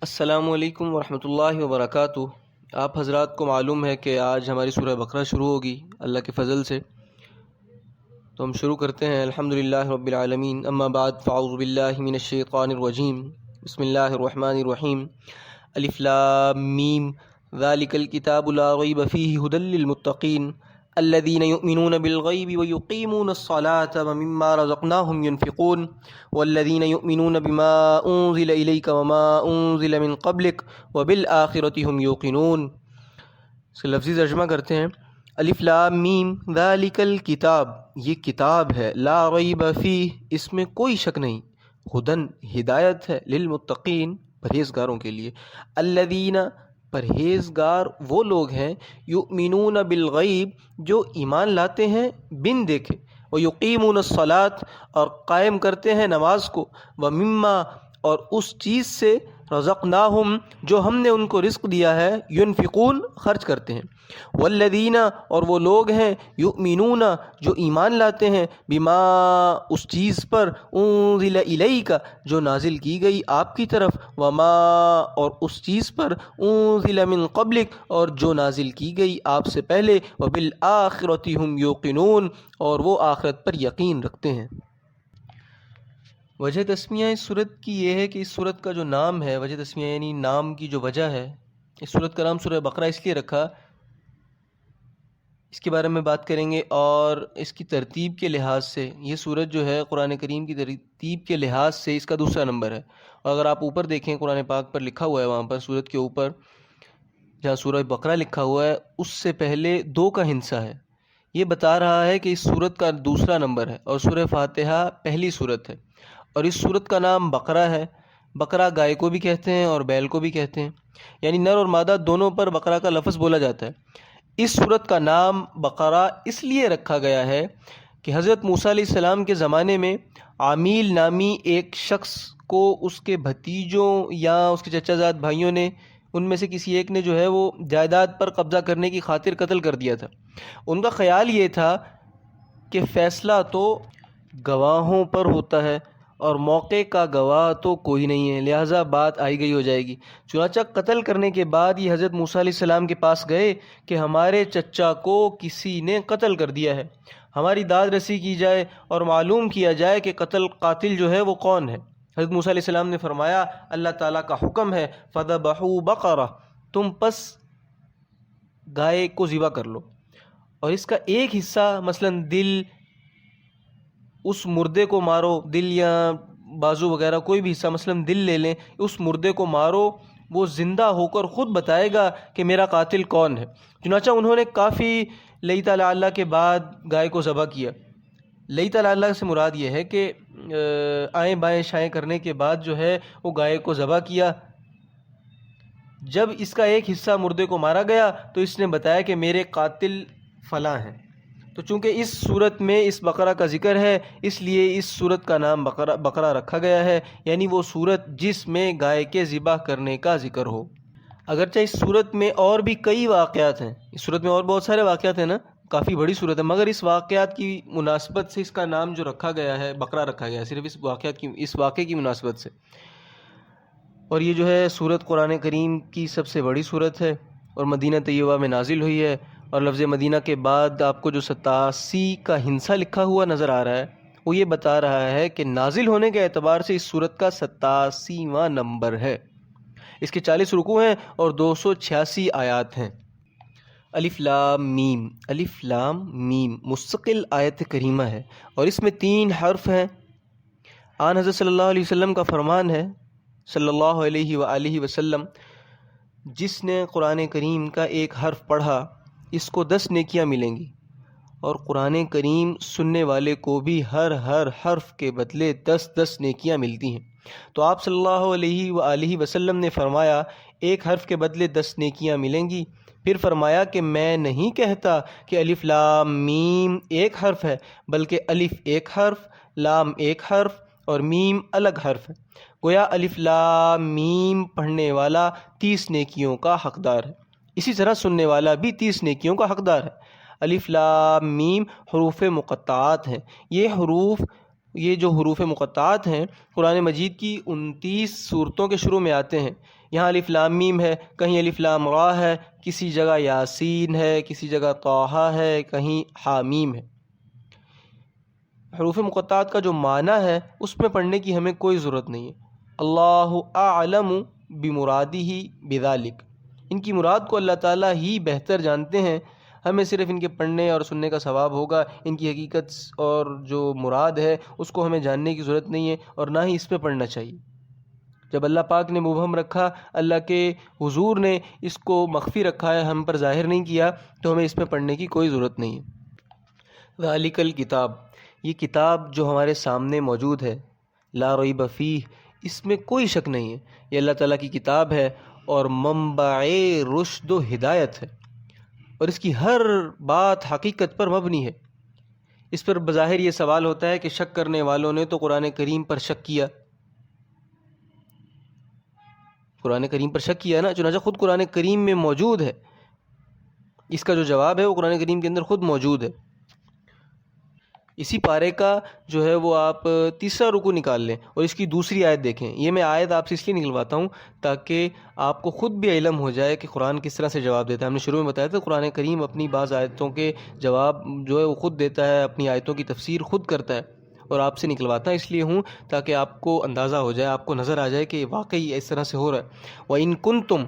السلام علیکم ورحمۃ اللہ وبرکاتہ۔ آپ حضرات کو معلوم ہے کہ آج ہماری سورہ بقرہ شروع ہوگی اللہ کے فضل سے، تو ہم شروع کرتے ہیں۔ الحمدللہ رب العالمین، اما بعد فاعوذ باللہ من الشیطان الرجیم، بسم اللہ الرحمن الرحیم۔ الف لام میم، ذالک الکتاب لا ریب فیہ ھدی للمتقین الذین یؤمنون بالغیب ویقیمون الصلاة ومما رزقناہم ینفقون والذین یؤمنون بما انزل الیک وما انزل من قبلک وبالآخرۃ ھم یوقنون۔ اس کا لفظی ترجمہ کرتے ہیں۔ الف لام میم، ذالک الکتاب، یہ کتاب ہے، لا ریب فیہ، اس میں کوئی شک نہیں، ھدی، ہدایت ہے، للمتقین، پرہیزگاروں کے لیے، الذین، پرہیزگار وہ لوگ ہیں، یؤمنون بالغیب، جو ایمان لاتے ہیں بن دیکھے، ویقیمون الصلاۃ، اور قائم کرتے ہیں نماز کو، ومما، اور اس چیز سے، رزقناہم، جو ہم نے ان کو رزق دیا ہے، ینفقون، خرچ کرتے ہیں، والذین، اور وہ لوگ ہیں، یؤمنون، جو ایمان لاتے ہیں، بما، اس چیز پر، انزل الیک، جو نازل کی گئی آپ کی طرف، وما، اور اس چیز پر، انزل من قبلک، اور جو نازل کی گئی آپ سے پہلے، وبالآخرۃ ھم یوقنون، اور وہ آخرت پر یقین رکھتے ہیں۔ وجہ تسمیہ اس صورت کی یہ ہے کہ اس صورت کا جو نام ہے، وجہ تسمیہ یعنی نام کی جو وجہ ہے، اس صورت کا نام سورہ بقرہ اس لیے رکھا، اس کے بارے میں بات کریں گے، اور اس کی ترتیب کے لحاظ سے یہ سورت جو ہے قرآن کریم کی ترتیب کے لحاظ سے اس کا دوسرا نمبر ہے۔ اور اگر آپ اوپر دیکھیں قرآن پاک پر لکھا ہوا ہے، وہاں پر سورت کے اوپر جہاں سورہ بقرہ لکھا ہوا ہے، اس سے پہلے 2 کا ہندسہ ہے، یہ بتا رہا ہے کہ اس سورت کا دوسرا نمبر ہے، اور سورہ فاتحہ پہلی سورت ہے، اور اس سورت کا نام بقرہ ہے۔ بقرہ گائے کو بھی کہتے ہیں اور بیل کو بھی کہتے ہیں، یعنی نر اور مادہ دونوں پر بقرہ کا لفظ بولا جاتا ہے۔ اس سورت کا نام بقرہ اس لیے رکھا گیا ہے کہ حضرت موسیٰ علیہ السلام کے زمانے میں عامیل نامی ایک شخص کو اس کے بھتیجوں یا اس کے چچا زاد بھائیوں نے، ان میں سے کسی ایک نے جو ہے وہ جائیداد پر قبضہ کرنے کی خاطر قتل کر دیا تھا۔ ان کا خیال یہ تھا کہ فیصلہ تو گواہوں پر ہوتا ہے اور موقع کا گواہ تو کوئی نہیں ہے، لہٰذا بات آئی گئی ہو جائے گی۔ چنانچہ قتل کرنے کے بعد یہ حضرت موسیٰ علیہ السلام کے پاس گئے کہ ہمارے چچا کو کسی نے قتل کر دیا ہے، ہماری داد رسی کی جائے اور معلوم کیا جائے کہ قاتل جو ہے وہ کون ہے۔ حضرت موسیٰ علیہ السلام نے فرمایا، اللہ تعالیٰ کا حکم ہے، فَذَبَحُوا بَقَرَةً، تم پس گائے کو ذبح کر لو، اور اس کا ایک حصہ مثلاً دل، اس مردے کو مارو، دل یا بازو وغیرہ کوئی بھی حصہ، مثلاً دل لے لیں، اس مردے کو مارو، وہ زندہ ہو کر خود بتائے گا کہ میرا قاتل کون ہے۔ چنانچہ انہوں نے کافی لئی تعالیٰ اللہ کے بعد گائے کو ذبح کیا۔ لئی تعالیٰ اللہ سے مراد یہ ہے کہ آئیں بائیں شائیں کرنے کے بعد جو ہے وہ گائے کو ذبح کیا۔ جب اس کا ایک حصہ مردے کو مارا گیا تو اس نے بتایا کہ میرے قاتل فلاں ہیں۔ تو چونکہ اس صورت میں اس بقرہ کا ذکر ہے، اس لیے اس صورت کا نام بقرہ رکھا گیا ہے، یعنی وہ صورت جس میں گائے کے ذبح کرنے کا ذکر ہو۔ اگرچہ اس صورت میں اور بھی کئی واقعات ہیں، اس صورت میں اور بہت سارے واقعات ہیں نا، کافی بڑی صورت ہے، مگر اس واقعات کی مناسبت سے اس کا نام جو رکھا گیا ہے بقرہ رکھا گیا ہے، صرف اس واقعے کی مناسبت سے۔ اور یہ جو ہے صورت قرآن کریم کی سب سے بڑی صورت ہے، اور مدینہ طیبہ میں نازل ہوئی ہے، اور لفظ مدینہ کے بعد آپ کو جو 87 کا ہندسہ لکھا ہوا نظر آ رہا ہے، وہ یہ بتا رہا ہے کہ نازل ہونے کے اعتبار سے اس صورت کا 87واں نمبر ہے۔ اس کے 40 رکوع ہیں اور 286 آیات ہیں۔ الف لام میم، الف لام میم مستقل آیت کریمہ ہے، اور اس میں 3 حرف ہیں۔ آن حضرت صلی اللہ علیہ وسلم کا فرمان ہے، صلی اللہ علیہ وآلہ وسلم، جس نے قرآن کریم کا ایک حرف پڑھا اس کو 10 نیکیاں ملیں گی، اور قرآن کریم سننے والے کو بھی ہر حرف کے بدلے 10 نیکیاں ملتی ہیں۔ تو آپ صلی اللہ علیہ وآلہ وسلم نے فرمایا ایک حرف کے بدلے 10 نیکیاں ملیں گی۔ پھر فرمایا کہ میں نہیں کہتا کہ الف لام میم ایک حرف ہے، بلکہ الف ایک حرف، لام ایک حرف اور میم الگ حرف ہے۔ گویا الف لام میم پڑھنے والا 30 نیکیوں کا حقدار ہے، اسی طرح سننے والا بھی 30 نیکیوں کا حقدار ہے۔ الف لام میم حروف مقطعات ہیں، یہ حروف یہ جو حروف مقطعات ہیں قرآن مجید کی 29 صورتوں کے شروع میں آتے ہیں. یہاں الف لام میم ہے، کہیں الف لام را ہے، کسی جگہ یاسین ہے، کسی جگہ طٰہٰ ہے، کہیں حامیم ہے. حروف مقطعات کا جو معنی ہے اس میں پڑھنے کی ہمیں کوئی ضرورت نہیں ہے. اللہ اعلم بمرادہ بذالک، ان کی مراد کو اللہ تعالیٰ ہی بہتر جانتے ہیں. ہمیں صرف ان کے پڑھنے اور سننے کا ثواب ہوگا. ان کی حقیقت اور جو مراد ہے اس کو ہمیں جاننے کی ضرورت نہیں ہے، اور نہ ہی اس پہ پڑھنا چاہیے. جب اللہ پاک نے مبہم رکھا، اللہ کے حضور نے اس کو مخفی رکھا ہے، ہم پر ظاہر نہیں کیا، تو ہمیں اس پہ پڑھنے کی کوئی ضرورت نہیں ہے. ذالک الکتاب، یہ کتاب جو ہمارے سامنے موجود ہے، لا ریب فیہ، اس میں کوئی شک نہیں ہے، یہ اللہ تعالیٰ کی کتاب ہے اور منبع رشد و ہدایت ہے، اور اس کی ہر بات حقیقت پر مبنی ہے. اس پر بظاہر یہ سوال ہوتا ہے کہ شک کرنے والوں نے تو قرآن کریم پر شک کیا، قرآن کریم پر شک کیا نا، چنانچہ خود قرآن کریم میں موجود ہے. اس کا جو جواب ہے وہ قرآن کریم کے اندر خود موجود ہے. اسی پارے کا جو ہے وہ آپ تیسرا رکوع نکال لیں اور اس کی دوسری آیت دیکھیں. یہ میں آیت آپ سے اس لیے نکلواتا ہوں تاکہ آپ کو خود بھی علم ہو جائے کہ قرآن کس طرح سے جواب دیتا ہے. ہم نے شروع میں بتایا تھا قرآن کریم اپنی بعض آیتوں کے جواب جو ہے وہ خود دیتا ہے، اپنی آیتوں کی تفسیر خود کرتا ہے، اور آپ سے نکلواتا اس لیے ہوں تاکہ آپ کو اندازہ ہو جائے، آپ کو نظر آ جائے کہ واقعی اس طرح سے ہو رہا ہے. وَإِن كُنتُم،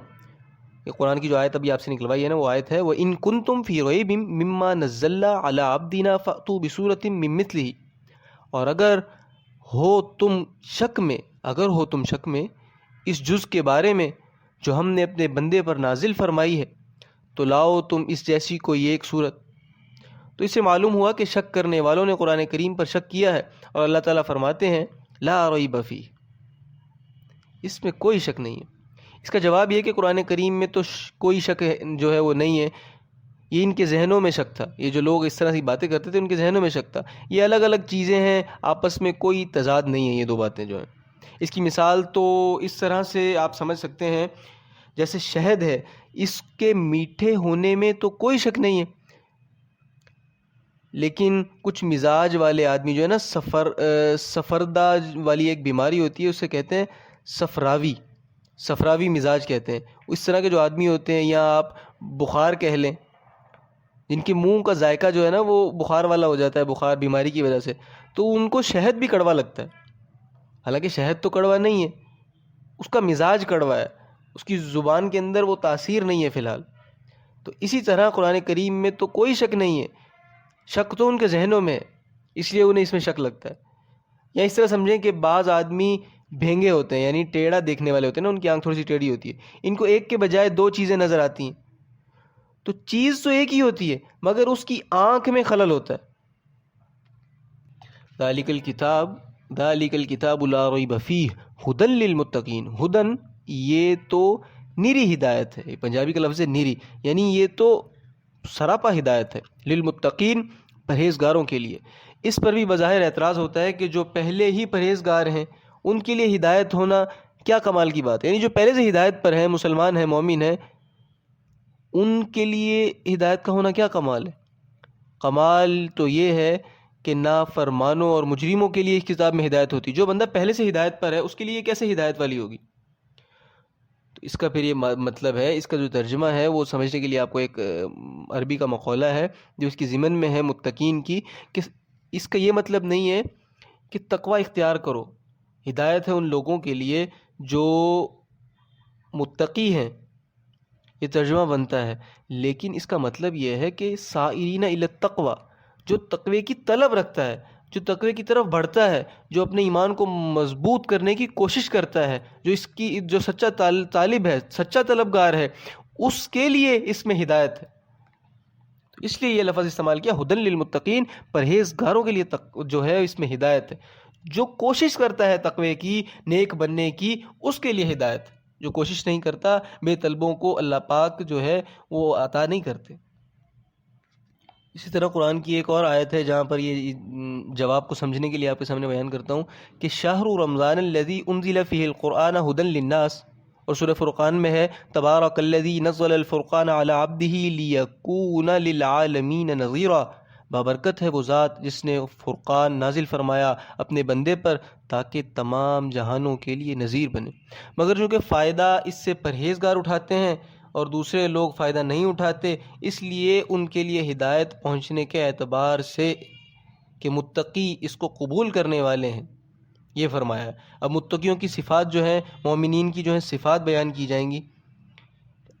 یہ قرآن کی جو آیت ابھی آپ سے نکلوائی ہے نا وہ آیت ہے وَإِن كُنتُم فِي رَيْبٍ مِّمَّا نَزَّلْنَا عَلَىٰ عَبْدِنَا فَأْتُوا بِسُورَةٍ مِّن مِّثْلِهِ، اور اگر ہو تم شک میں اس جز کے بارے میں جو ہم نے اپنے بندے پر نازل فرمائی ہے، تو لاؤ تم اس جیسی کوئی ایک صورت. تو اس سے معلوم ہوا کہ شک کرنے والوں نے قرآن کریم پر شک کیا ہے، اور اللہ تعالیٰ فرماتے ہیں لا ریب فیہ، اس میں کوئی شک نہیں ہے. اس کا جواب یہ کہ قرآن کریم میں تو کوئی شک جو ہے وہ نہیں ہے، یہ ان کے ذہنوں میں شک تھا. یہ جو لوگ اس طرح کی باتیں کرتے تھے ان کے ذہنوں میں شک تھا. یہ الگ الگ چیزیں ہیں، آپس میں کوئی تضاد نہیں ہے یہ دو باتیں جو ہیں. اس کی مثال تو اس طرح سے آپ سمجھ سکتے ہیں جیسے شہد ہے، اس کے میٹھے ہونے میں تو کوئی شک نہیں ہے، لیکن کچھ مزاج والے آدمی جو ہے نا، سفردہ والی ایک بیماری ہوتی ہے، اسے کہتے ہیں صفراوی مزاج کہتے ہیں. اس طرح کے جو آدمی ہوتے ہیں، یا آپ بخار کہہ لیں، جن کے منہ کا ذائقہ جو ہے نا وہ بخار والا ہو جاتا ہے، بخار بیماری کی وجہ سے، تو ان کو شہد بھی کڑوا لگتا ہے. حالانکہ شہد تو کڑوا نہیں ہے، اس کا مزاج کڑوا ہے، اس کی زبان کے اندر وہ تاثیر نہیں ہے فی الحال. تو اسی طرح قرآن کریم میں تو کوئی شک نہیں ہے، شک تو ان کے ذہنوں میں ہے، اس لیے انہیں اس میں شک لگتا ہے. یا اس طرح سمجھیں کہ بعض آدمی بھینگے ہوتے ہیں، یعنی ٹیڑھا دیکھنے والے ہوتے ہیں نا، ان کی آنکھ تھوڑی سی ٹیڑھی ہوتی ہے، ان کو ایک کے بجائے دو چیزیں نظر آتی ہیں. تو چیز تو ایک ہی ہوتی ہے مگر اس کی آنکھ میں خلل ہوتا ہے. ذالک الکتاب لا ریب فیہ ھدی للمتقین. ھدن یہ تو نیری ہدایت ہے، یہ پنجابی کا لفظ ہے نیری، یعنی یہ تو سراپا ہدایت ہے. للمتقین، پرہیزگاروں کے لیے. اس پر بھی بظاہر اعتراض ہوتا ہے کہ جو پہلے ہی پرہیزگار ہیں ان کے لیے ہدایت ہونا کیا کمال کی بات ہے. یعنی جو پہلے سے ہدایت پر ہیں، مسلمان ہیں، مومن ہیں، ان کے لیے ہدایت کا ہونا کیا کمال ہے. کمال تو یہ ہے کہ نافرمانوں اور مجرموں کے لیے اس کتاب میں ہدایت ہوتی. جو بندہ پہلے سے ہدایت پر ہے اس کے لیے کیسے ہدایت والی ہوگی. تو اس کا پھر یہ مطلب ہے، اس کا جو ترجمہ ہے وہ سمجھنے کے لیے آپ کو ایک عربی کا مقولہ ہے جو اس کی ضمن میں ہے متقین کی، کہ اس کا یہ مطلب نہیں ہے کہ تقوی اختیار کرو. ہدایت ہے ان لوگوں کے لیے جو متقی ہیں، یہ ترجمہ بنتا ہے. لیکن اس کا مطلب یہ ہے کہ سائرین الی التقوی، جو تقوی کی طلب رکھتا ہے، جو تقوی کی طرف بڑھتا ہے، جو اپنے ایمان کو مضبوط کرنے کی کوشش کرتا ہے، جو سچا طالب ہے، سچا طلبگار ہے، اس کے لیے اس میں ہدایت ہے. اس لیے یہ لفظ استعمال کیا ھدی للمتقین، پرہیزگاروں کے لیے جو ہے اس میں ہدایت ہے. جو کوشش کرتا ہے تقوی کی، نیک بننے کی، اس کے لیے ہدایت ہے. جو کوشش نہیں کرتا، بے طلبوں کو اللہ پاک جو ہے وہ عطا نہیں کرتے. اسی طرح قرآن کی ایک اور آیت ہے جہاں پر یہ جواب کو سمجھنے کے لیے آپ کے سامنے بیان کرتا ہوں کہ شہر رمضان الذی انزل فیہ القرآن ھدی للناس، اور سورہ فرقان میں ہے تبارک الذی نزل الفرقان علی عبدہ لیکون للعالمین نذیرا. بابرکت ہے وہ ذات جس نے فرقان نازل فرمایا اپنے بندے پر تاکہ تمام جہانوں کے لیے نذیر بنے، مگر چونکہ فائدہ اس سے پرہیزگار اٹھاتے ہیں اور دوسرے لوگ فائدہ نہیں اٹھاتے، اس لیے ان کے لیے ہدایت پہنچنے کے اعتبار سے کہ متقی اس کو قبول کرنے والے ہیں یہ فرمایا ہے۔ اب متقیوں کی صفات جو ہیں، مومنین کی جو ہیں صفات بیان کی جائیں گی۔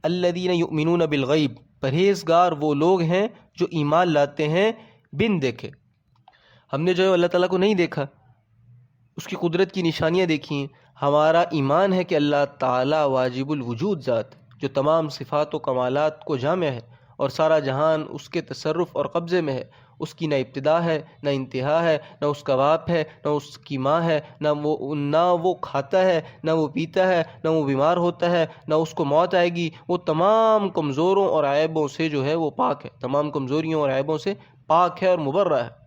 الذین یؤمنون بالغیب، پرہیزگار وہ لوگ ہیں جو ایمان لاتے ہیں بن دیکھے۔ ہم نے جو ہے اللہ تعالیٰ کو نہیں دیکھا، اس کی قدرت کی نشانیاں دیکھی ہیں، ہمارا ایمان ہے کہ اللہ تعالیٰ واجب الوجود ذات جو تمام صفات و کمالات کو جامع ہے اور سارا جہان اس کے تصرف اور قبضے میں ہے، اس کی نہ ابتدا ہے نہ انتہا ہے، نہ اس کا باپ ہے نہ اس کی ماں ہے، نہ وہ کھاتا ہے نہ وہ پیتا ہے، نہ وہ بیمار ہوتا ہے نہ اس کو موت آئے گی، وہ تمام کمزوروں اور عیبوں سے جو ہے وہ پاک ہے، تمام کمزوریوں اور عیبوں سے پاک ہے اور مبرہ ہے۔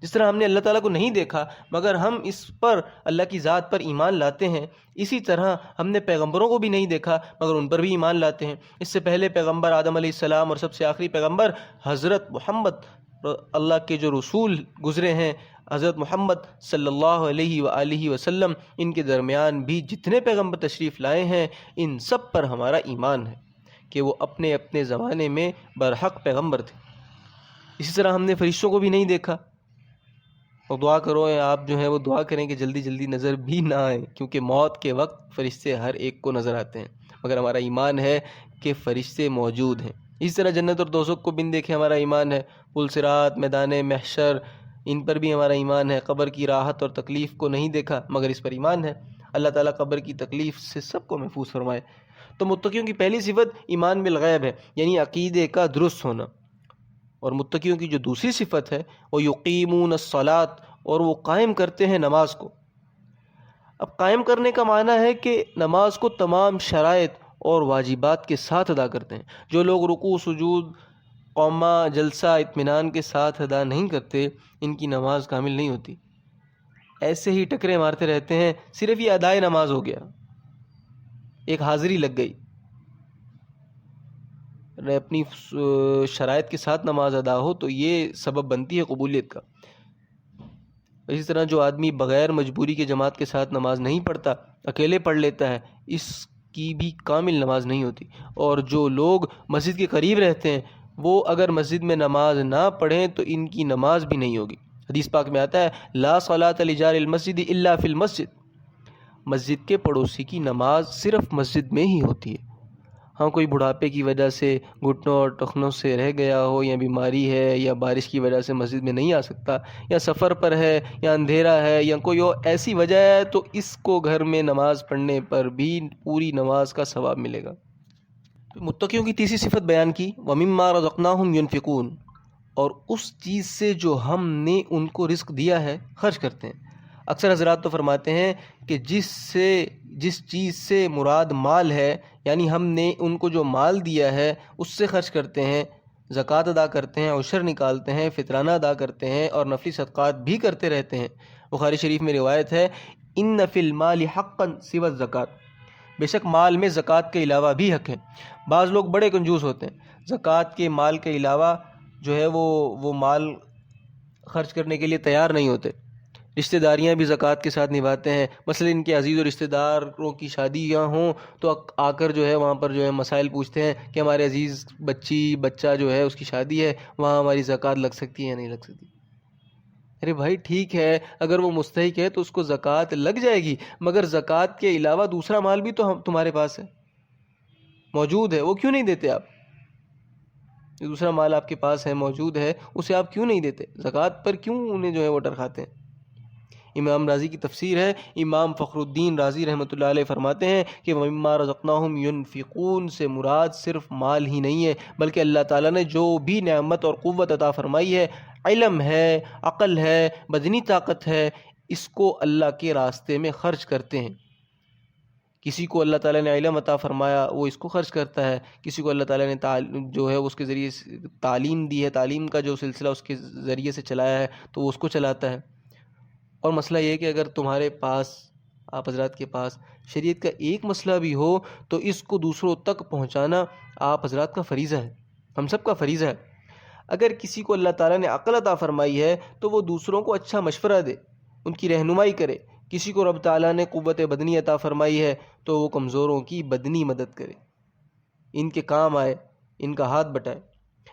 جس طرح ہم نے اللہ تعالیٰ کو نہیں دیکھا مگر ہم اس پر اللہ کی ذات پر ایمان لاتے ہیں، اسی طرح ہم نے پیغمبروں کو بھی نہیں دیکھا مگر ان پر بھی ایمان لاتے ہیں۔ اس سے پہلے پیغمبر آدم علیہ السلام اور سب سے آخری پیغمبر حضرت محمد اللہ کے جو رسول گزرے ہیں، حضرت محمد صلی اللہ علیہ وآلہ وسلم، ان کے درمیان بھی جتنے پیغمبر تشریف لائے ہیں ان سب پر ہمارا ایمان ہے کہ وہ اپنے اپنے زمانے میں برحق پیغمبر تھے۔ اسی طرح ہم نے فرشتوں کو بھی نہیں دیکھا، اور دعا کرو آپ جو ہیں وہ دعا کریں کہ جلدی جلدی نظر بھی نہ آئیں، کیونکہ موت کے وقت فرشتے ہر ایک کو نظر آتے ہیں، مگر ہمارا ایمان ہے کہ فرشتے موجود ہیں۔ اس طرح جنت اور دوزخ کو بن دیکھے ہمارا ایمان ہے، پل صراط، میدان محشر، ان پر بھی ہمارا ایمان ہے۔ قبر کی راحت اور تکلیف کو نہیں دیکھا مگر اس پر ایمان ہے۔ اللہ تعالیٰ قبر کی تکلیف سے سب کو محفوظ فرمائے۔ تو متقیوں کی پہلی صفت ایمان بالغیب ہے، یعنی عقیدے کا درست ہونا، اور متقیوں کی جو دوسری صفت ہے وہ یقیمون الصلاۃ، اور وہ قائم کرتے ہیں نماز کو۔ اب قائم کرنے کا معنی ہے کہ نماز کو تمام شرائط اور واجبات کے ساتھ ادا کرتے ہیں۔ جو لوگ رکوع، سجود، قومہ، جلسہ اطمینان کے ساتھ ادا نہیں کرتے ان کی نماز کامل نہیں ہوتی، ایسے ہی ٹکرے مارتے رہتے ہیں، صرف یہ ادائے نماز ہو گیا، ایک حاضری لگ گئی، اپنی شرائط کے ساتھ نماز ادا ہو تو یہ سبب بنتی ہے قبولیت کا۔ اسی طرح جو آدمی بغیر مجبوری کے جماعت کے ساتھ نماز نہیں پڑھتا، اکیلے پڑھ لیتا ہے، اس کی بھی کامل نماز نہیں ہوتی۔ اور جو لوگ مسجد کے قریب رہتے ہیں وہ اگر مسجد میں نماز نہ پڑھیں تو ان کی نماز بھی نہیں ہوگی۔ حدیث پاک میں آتا ہے لا صلاۃ لجار المسجد الا فی المسجد، مسجد کے پڑوسی کی نماز صرف مسجد میں ہی ہوتی ہے۔ ہاں کوئی بڑھاپے کی وجہ سے گھٹنوں اور ٹخنوں سے رہ گیا ہو، یا بیماری ہے، یا بارش کی وجہ سے مسجد میں نہیں آ سکتا، یا سفر پر ہے، یا اندھیرا ہے، یا کوئی اور ایسی وجہ ہے تو اس کو گھر میں نماز پڑھنے پر بھی پوری نماز کا ثواب ملے گا۔ متقیوں کی تیسری صفت بیان کی وَمِمَّا رَزَقْنَاهُمْ يُنْفِقُونَ، اور اس چیز سے جو ہم نے ان کو رزق دیا ہے خرچ کرتے ہیں۔ اکثر حضرات تو فرماتے ہیں کہ جس چیز سے مراد مال ہے، یعنی ہم نے ان کو جو مال دیا ہے اس سے خرچ کرتے ہیں، زکوٰۃ ادا کرتے ہیں، عشر نکالتے ہیں، فطرانہ ادا کرتے ہیں اور نفلی صدقات بھی کرتے رہتے ہیں۔ بخاری شریف میں روایت ہے ان فی المال حقا سوى الزکوٰۃ، بے شک مال میں زکوٰۃ کے علاوہ بھی حق ہے۔ بعض لوگ بڑے کنجوس ہوتے ہیں، زکوٰۃ کے مال کے علاوہ جو ہے وہ مال خرچ کرنے کے لیے تیار نہیں ہوتے۔ رشتہ داریاں بھی زکوٰۃ کے ساتھ نبھاتے ہیں، مثلا ان کے عزیز و رشتہ داروں کی شادیاں ہوں تو آ کر جو ہے وہاں پر جو ہے مسائل پوچھتے ہیں کہ ہمارے عزیز بچہ جو ہے اس کی شادی ہے، وہاں ہماری زکوٰۃ لگ سکتی ہے یا نہیں لگ سکتی۔ ارے بھائی ٹھیک ہے، اگر وہ مستحق ہے تو اس کو زکوٰۃ لگ جائے گی، مگر زکوٰۃ کے علاوہ دوسرا مال بھی تو تمہارے پاس ہے، موجود ہے، وہ کیوں نہیں دیتے آپ؟ دوسرا مال آپ کے پاس ہے، موجود ہے، اسے آپ کیوں نہیں دیتے؟ زکوٰۃ پر کیوں انہیں جو ہے وہ ڈرکھاتے ہیں؟ امام رازی کی تفسیر ہے، امام فخر الدین رازی رحمۃ اللہ علیہ فرماتے ہیں کہ وَمِمَّا رَزَقْنَاهُمْ يُنْفِقُونَ سے مراد صرف مال ہی نہیں ہے، بلکہ اللہ تعالیٰ نے جو بھی نعمت اور قوت عطا فرمائی ہے، علم ہے، عقل ہے، بدنی طاقت ہے، اس کو اللہ کے راستے میں خرچ کرتے ہیں۔ کسی کو اللہ تعالیٰ نے علم عطا فرمایا وہ اس کو خرچ کرتا ہے، کسی کو اللہ تعالیٰ نے جو ہے اس کے ذریعے تعلیم دی ہے، تعلیم کا جو سلسلہ اس کے ذریعے سے چلایا ہے تو وہ اس کو چلاتا ہے۔ اور مسئلہ یہ ہے کہ اگر تمہارے پاس، آپ حضرات کے پاس شریعت کا ایک مسئلہ بھی ہو تو اس کو دوسروں تک پہنچانا آپ حضرات کا فریضہ ہے، ہم سب کا فریضہ ہے۔ اگر کسی کو اللہ تعالیٰ نے عقل عطا فرمائی ہے تو وہ دوسروں کو اچھا مشورہ دے، ان کی رہنمائی کرے۔ کسی کو رب تعالیٰ نے قوت بدنی عطا فرمائی ہے تو وہ کمزوروں کی بدنی مدد کرے، ان کے کام آئے، ان کا ہاتھ بٹائے۔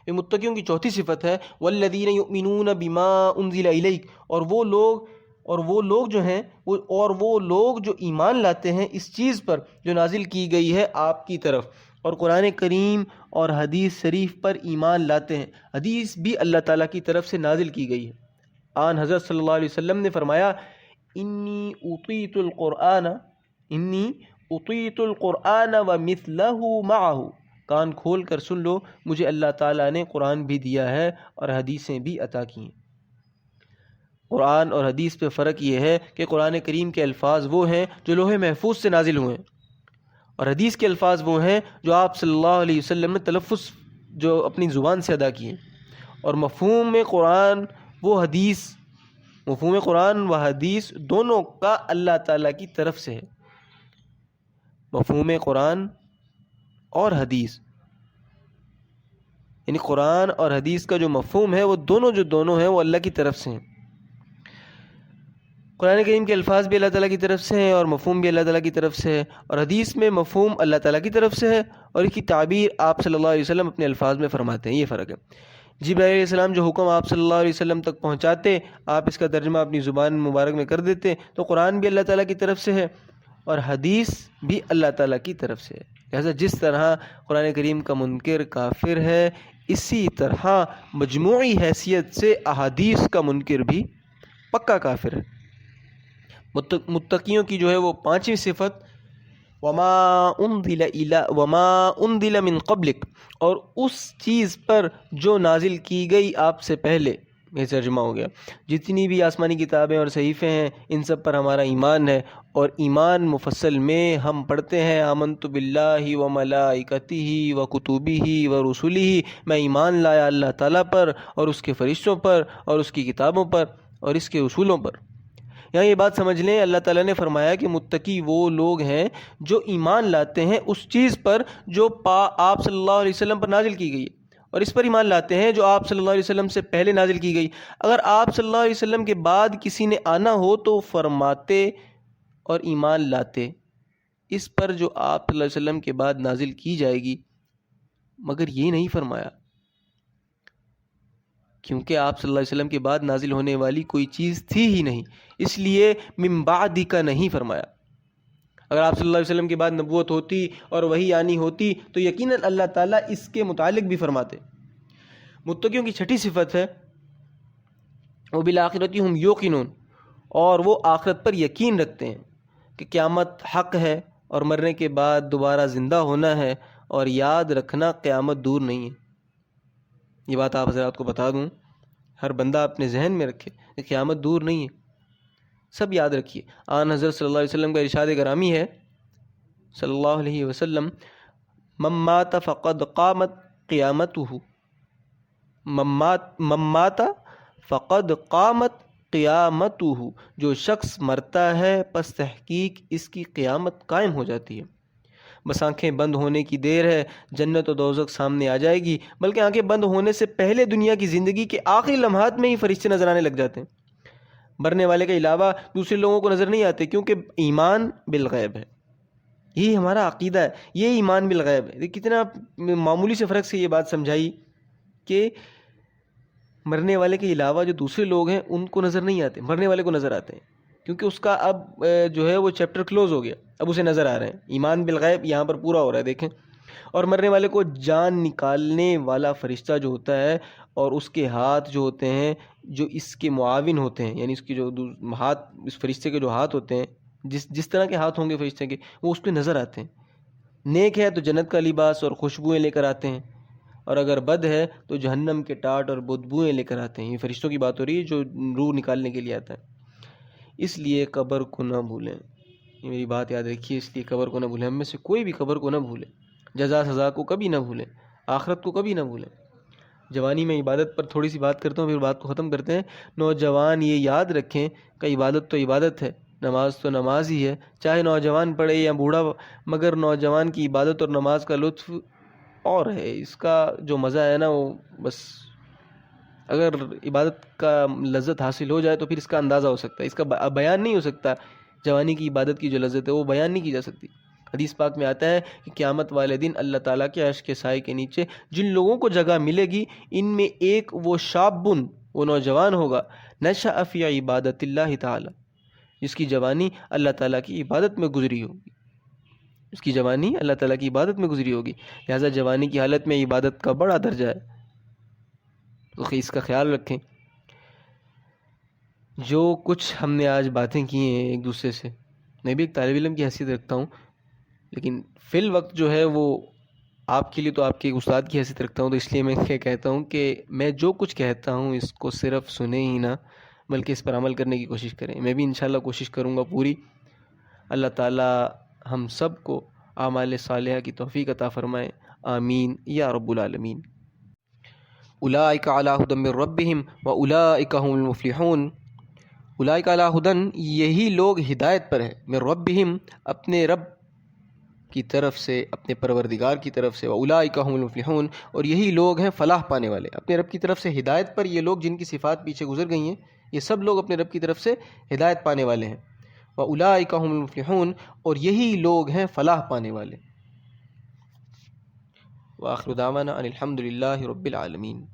یہ متقیوں کی چوتھی صفت ہے، والذین یؤمنون بما انزل الیک، اور وہ لوگ جو ایمان لاتے ہیں اس چیز پر جو نازل کی گئی ہے آپ کی طرف، اور قرآن کریم اور حدیث شریف پر ایمان لاتے ہیں۔ حدیث بھی اللہ تعالیٰ کی طرف سے نازل کی گئی ہے۔ آن حضرت صلی اللہ علیہ وسلم نے فرمایا، انی اطیت القرآن ومثلہ معہ، کان کھول کر سن لو، مجھے اللہ تعالیٰ نے قرآن بھی دیا ہے اور حدیثیں بھی عطا کی ہیں۔ قرآن اور حدیث پہ فرق یہ ہے کہ قرآن کریم کے الفاظ وہ ہیں جو لوح محفوظ سے نازل ہوئے ہیں، اور حدیث کے الفاظ وہ ہیں جو آپ صلی اللہ علیہ وسلم نے تلفظ جو اپنی زبان سے ادا کیے، اور مفہوم قرآن و حدیث دونوں کا اللہ تعالیٰ کی طرف سے ہے۔ مفہوم قرآن اور حدیث، یعنی قرآن اور حدیث کا جو مفہوم ہے وہ دونوں ہیں وہ اللہ کی طرف سے ہیں۔ قرآن کریم کے الفاظ بھی اللہ تعالیٰ کی طرف سے ہیں اور مفہوم بھی اللہ تعالیٰ کی طرف سے ہے، اور حدیث میں مفہوم اللہ تعالیٰ کی طرف سے ہے اور اس کی تعبیر آپ صلی اللہ علیہ وسلم اپنے الفاظ میں فرماتے ہیں۔ یہ فرق ہے۔ جبرائیل علیہ السلام جو حکم آپ صلی اللہ علیہ وسلم تک پہنچاتے، آپ اس کا ترجمہ اپنی زبان مبارک میں کر دیتے، تو قرآن بھی اللہ تعالیٰ کی طرف سے ہے اور حدیث بھی اللہ تعالیٰ کی طرف سے ہے۔ لہذا جس طرح قرآن کریم کا منکر کافر ہے، اسی طرح مجموعی حیثیت سے احادیث کا منکر بھی پکا کافر ہے۔ متقیوں کی جو ہے وہ پانچویں صفت، وما انزل من قبلک، اور اس چیز پر جو نازل کی گئی آپ سے پہلے۔ یہ ترجمہ ہو گیا، جتنی بھی آسمانی کتابیں اور صحیفے ہیں ان سب پر ہمارا ایمان ہے، اور ایمان مفصل میں ہم پڑھتے ہیں آمنت باللہ و ملائکتہ و کتبہ و رسلہ، میں ایمان لایا اللہ تعالیٰ پر اور اس کے فرشتوں پر اور اس کی کتابوں پر اور اس کے اصولوں پر۔ یہاں یہ بات سمجھ لیں، اللہ تعالیٰ نے فرمایا کہ متقی وہ لوگ ہیں جو ایمان لاتے ہیں اس چیز پر جو آپ صلی اللہ علیہ وسلم پر نازل کی گئی ہے، اور اس پر ایمان لاتے ہیں جو آپ صلی اللہ علیہ وسلم سے پہلے نازل کی گئی۔ اگر آپ صلی اللہ علیہ وسلم کے بعد کسی نے آنا ہو تو فرماتے اور ایمان لاتے اس پر جو آپ صلی اللہ علیہ وسلم کے بعد نازل کی جائے گی، مگر یہ نہیں فرمایا، کیونکہ آپ صلی اللہ علیہ وسلم کے بعد نازل ہونے والی کوئی چیز تھی ہی نہیں، اس لیے من بعد کا نہیں فرمایا۔ اگر آپ صلی اللہ علیہ وسلم کے بعد نبوت ہوتی اور وحی آنی ہوتی تو یقیناً اللہ تعالیٰ اس کے متعلق بھی فرماتے۔ متقیوں کی چھٹی صفت ہے، وبالآخرۃ ھم یوقنون، اور وہ آخرت پر یقین رکھتے ہیں کہ قیامت حق ہے اور مرنے کے بعد دوبارہ زندہ ہونا ہے، اور یاد رکھنا قیامت دور نہیں ہے۔ یہ بات آپ حضرات کو بتا دوں، ہر بندہ اپنے ذہن میں رکھے کہ قیامت دور نہیں ہے، سب یاد رکھیے۔ آن حضرت صلی اللہ علیہ وسلم کا ارشاد گرامی ہے صلی اللہ علیہ وسلم، من مات فقد قامت قیامتہ، من مات فقد قامت قیامتہ، جو شخص مرتا ہے پس تحقیق اس کی قیامت قائم ہو جاتی ہے۔ بس آنکھیں بند ہونے کی دیر ہے، جنت و دوزخ سامنے آ جائے گی، بلکہ آنکھیں بند ہونے سے پہلے دنیا کی زندگی کے آخری لمحات میں ہی فرشتے نظر آنے لگ جاتے ہیں۔ مرنے والے کے علاوہ دوسرے لوگوں کو نظر نہیں آتے، کیونکہ ایمان بالغیب ہے، یہی ہمارا عقیدہ ہے، یہ ایمان بالغیب ہے۔ کتنا معمولی سے فرق سے یہ بات سمجھائی کہ مرنے والے کے علاوہ جو دوسرے لوگ ہیں ان کو نظر نہیں آتے، مرنے والے کو نظر آتے ہیں، کیونکہ اس کا اب جو ہے وہ چیپٹر کلوز ہو گیا، اب اسے نظر آ رہے ہیں۔ ایمان بالغیب یہاں پر پورا ہو رہا ہے، دیکھیں۔ اور مرنے والے کو جان نکالنے والا فرشتہ جو ہوتا ہے اور اس کے ہاتھ جو ہوتے ہیں جو اس کے معاون ہوتے ہیں، یعنی اس کی جو ہاتھ، اس فرشتے کے جو ہاتھ ہوتے ہیں، جس طرح کے ہاتھ ہوں گے فرشتے کے، وہ اس پہ نظر آتے ہیں۔ نیک ہے تو جنت کا لباس اور خوشبوئیں لے کر آتے ہیں، اور اگر بد ہے تو جہنم کے ٹاٹ اور بدبوئیں لے کر آتے ہیں۔ یہ فرشتوں کی بات ہو رہی ہے جو روح نکالنے کے لیے آتا ہے۔ اس لیے قبر کو نہ بھولیں، یہ میری بات یاد رکھیے، اس لیے قبر کو نہ بھولیں، ہم میں سے کوئی بھی قبر کو نہ بھولے، جزا سزا کو کبھی نہ بھولیں، آخرت کو کبھی نہ بھولیں۔ جوانی میں عبادت پر تھوڑی سی بات کرتا ہوں، پھر بات کو ختم کرتے ہیں۔ نوجوان یہ یاد رکھیں کہ عبادت تو عبادت ہے، نماز تو نماز ہی ہے، چاہے نوجوان پڑھے یا بوڑھا، مگر نوجوان کی عبادت اور نماز کا لطف اور ہے، اس کا جو مزہ ہے نا وہ بس اگر عبادت کا لذت حاصل ہو جائے تو پھر اس کا اندازہ ہو سکتا ہے، اس کا بیان نہیں ہو سکتا۔ جوانی کی عبادت کی جو لذت ہے وہ بیان نہیں کی جا سکتی۔ حدیث پاک میں آتا ہے کہ قیامت والے دن اللہ تعالیٰ کے عرش کے سائے کے نیچے جن لوگوں کو جگہ ملے گی، ان میں ایک وہ شابن، وہ نوجوان ہوگا، نشأ فی عبادت اللہ تعالیٰ، جس کی جوانی اللہ تعالیٰ کی عبادت میں گزری ہوگی، اس کی جوانی اللہ تعالیٰ کی عبادت میں گزری ہوگی۔ لہٰذا جوانی کی حالت میں عبادت کا بڑا درجہ ہے، تو اس کا خیال رکھیں۔ جو کچھ ہم نے آج باتیں کی ہیں ایک دوسرے سے، میں بھی ایک طالب علم کی حیثیت رکھتا ہوں، لیکن فی الوقت جو ہے وہ آپ کے لیے تو آپ کے ایک استاد کی حیثیت رکھتا ہوں، تو اس لیے میں کہتا ہوں کہ میں جو کچھ کہتا ہوں اس کو صرف سنیں ہی نہ، بلکہ اس پر عمل کرنے کی کوشش کریں۔ میں بھی انشاءاللہ کوشش کروں گا پوری۔ اللہ تعالیٰ ہم سب کو اعمال صالحہ کی توفیق عطا فرمائے، آمین یا رب العالمین۔ اولئک علی ھدی من ربہم واولئک ھم المفلحون۔ اولئک علی ھدی، یہی لوگ ہدایت پر ہے، من ربہم، اپنے رب کی طرف سے، اپنے پروردگار کی طرف سے، واولئک ھم المفلحون، اور یہی لوگ ہیں فلاح پانے والے۔ اپنے رب کی طرف سے ہدایت پر یہ لوگ جن کی صفات پیچھے گزر گئی ہیں، یہ سب لوگ اپنے رب کی طرف سے ہدایت پانے والے ہیں۔ وَأُولَٰئِكَ هُمُ الْمُفْلِحُونَ، اور یہی لوگ ہیں فلاح پانے والے۔ وآخر دعوانا ان الحمد للہ رب العالمین۔